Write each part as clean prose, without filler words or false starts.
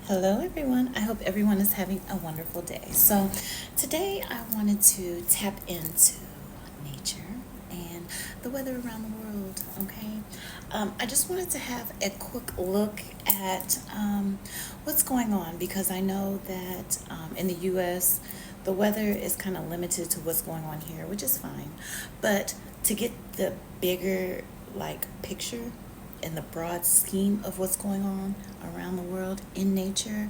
Hello, everyone. I hope everyone is having a wonderful day. So, today I wanted to tap into nature and the weather around the world. Okay, I just wanted to have a quick look at what's going on because I know that in the U.S. the weather is kind of limited to what's going on here, which is fine. But to get the bigger picture in the broad scheme of what's going on around the world in nature,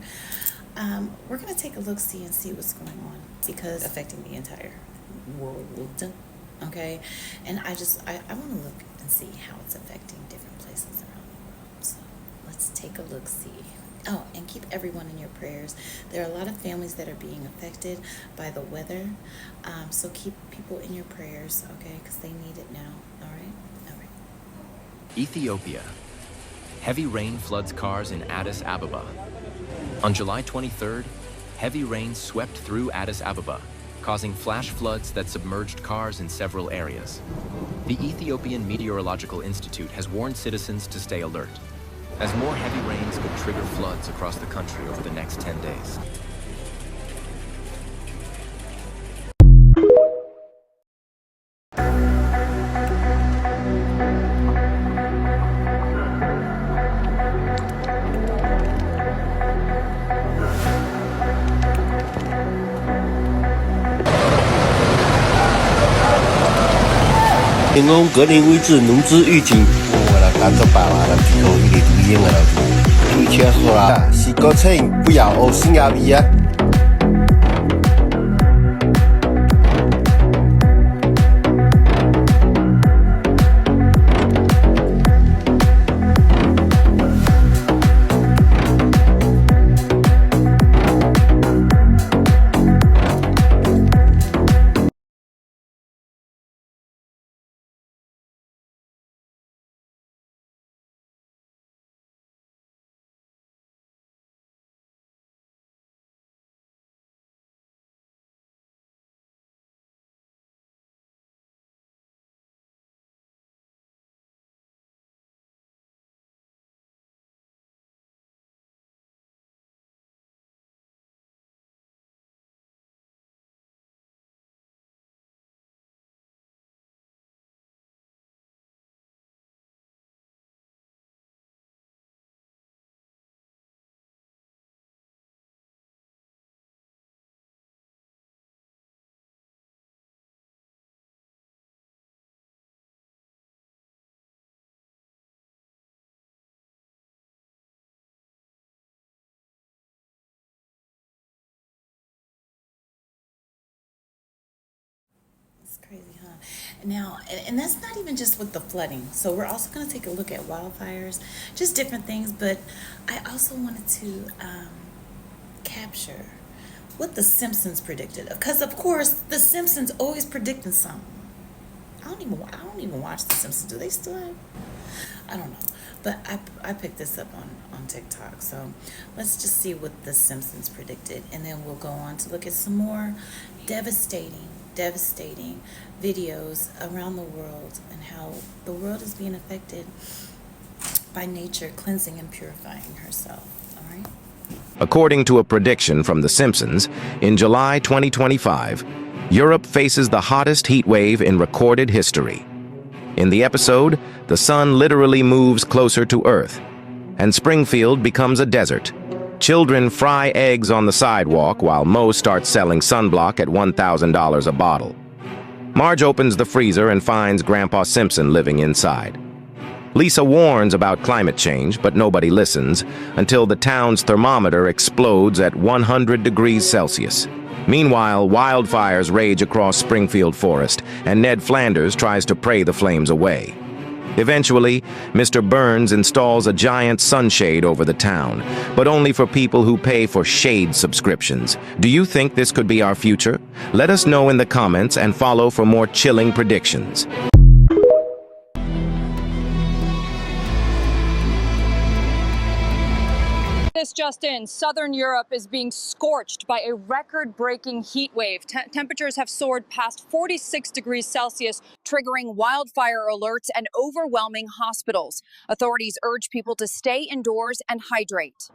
we're going to take a look, see, and see what's going on because affecting the entire world. Okay, and I want to look and see how it's affecting different places around the world. So let's take a look, see. Oh, and keep everyone in your prayers. There are a lot of families that are being affected by the weather, so keep people in your prayers, okay, because they need it now. All right, all right. Ethiopia. Heavy rain floods cars in Addis Ababa. On July 23rd, heavy rain swept through Addis Ababa, causing flash floods that submerged cars in several areas. The Ethiopian Meteorological Institute has warned citizens to stay alert, as more heavy rains could trigger floods across the country over the next 10 days.天空格林位置农资预警，我了赶着办完了，最后一个都演完了，就全说了，洗个尘不要哦，新牙逼啊！It's crazy, huh? Now, and that's not even just with the flooding. So we're also going to take a look at wildfires, just different things. But I also wanted to capture what the Simpsons predicted, because of course the Simpsons always predicting something. I don't even watch the Simpsons. Do they still have? I don't know. But I picked this up on TikTok. So let's just see what the Simpsons predicted. And then we'll go on to look at some more devastating videos around the world and how the world is being affected by nature cleansing and purifying herself. All right? According to a prediction from The Simpsons, in July 2025, Europe faces the hottest heat wave in recorded history. In the episode, the sun literally moves closer to Earth, and Springfield becomes a desert. Children fry eggs on the sidewalk while Mo starts selling sunblock at $1,000 a bottle. Marge opens the freezer and finds Grandpa Simpson living inside. Lisa warns about climate change, but nobody listens until the town's thermometer explodes at 100 degrees Celsius. Meanwhile, wildfires rage across Springfield Forest, and Ned Flanders tries to pray the flames away. Eventually, Mr. Burns installs a giant sunshade over the town, but only for people who pay for shade subscriptions. Do you think this could be our future? Let us know in the comments and follow for more chilling predictions. This just in, southern Europe is being scorched by a record-breaking heat wave. Temperatures have soared past 46 degrees Celsius, triggering wildfire alerts and overwhelming hospitals. Authorities urge people to stay indoors and hydrate.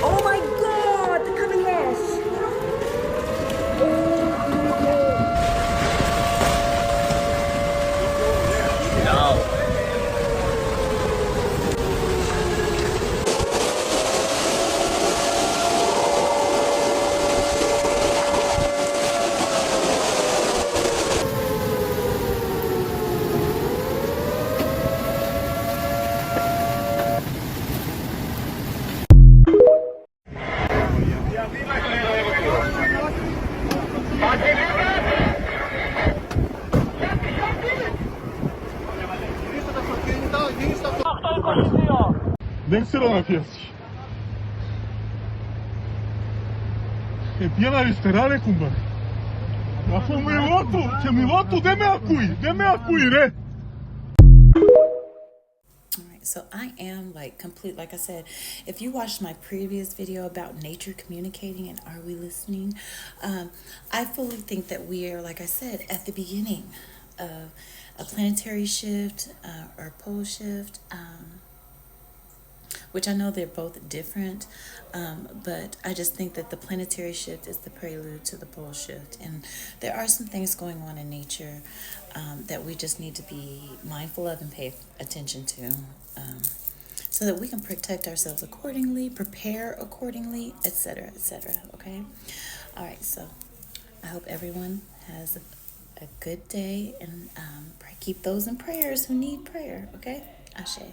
Oh my god, they're coming off! Nextera piaci. E piena di sperare kumba. Ma fu mi voto, deme a cui, re. All right, so I am like complete. Like I said, if you watched my previous video about nature communicating and are we listening, I fully think that we are, like I said, at the beginning of a planetary shift or pole shift. Which I know they're both different, but I just think that the planetary shift is the prelude to the pole shift. And there are some things going on in nature that we just need to be mindful of and pay attention to, so that we can protect ourselves accordingly, prepare accordingly, etc., etc. Okay? All right, so I hope everyone has a good day, and keep those in prayers who need prayer, okay? Ashe.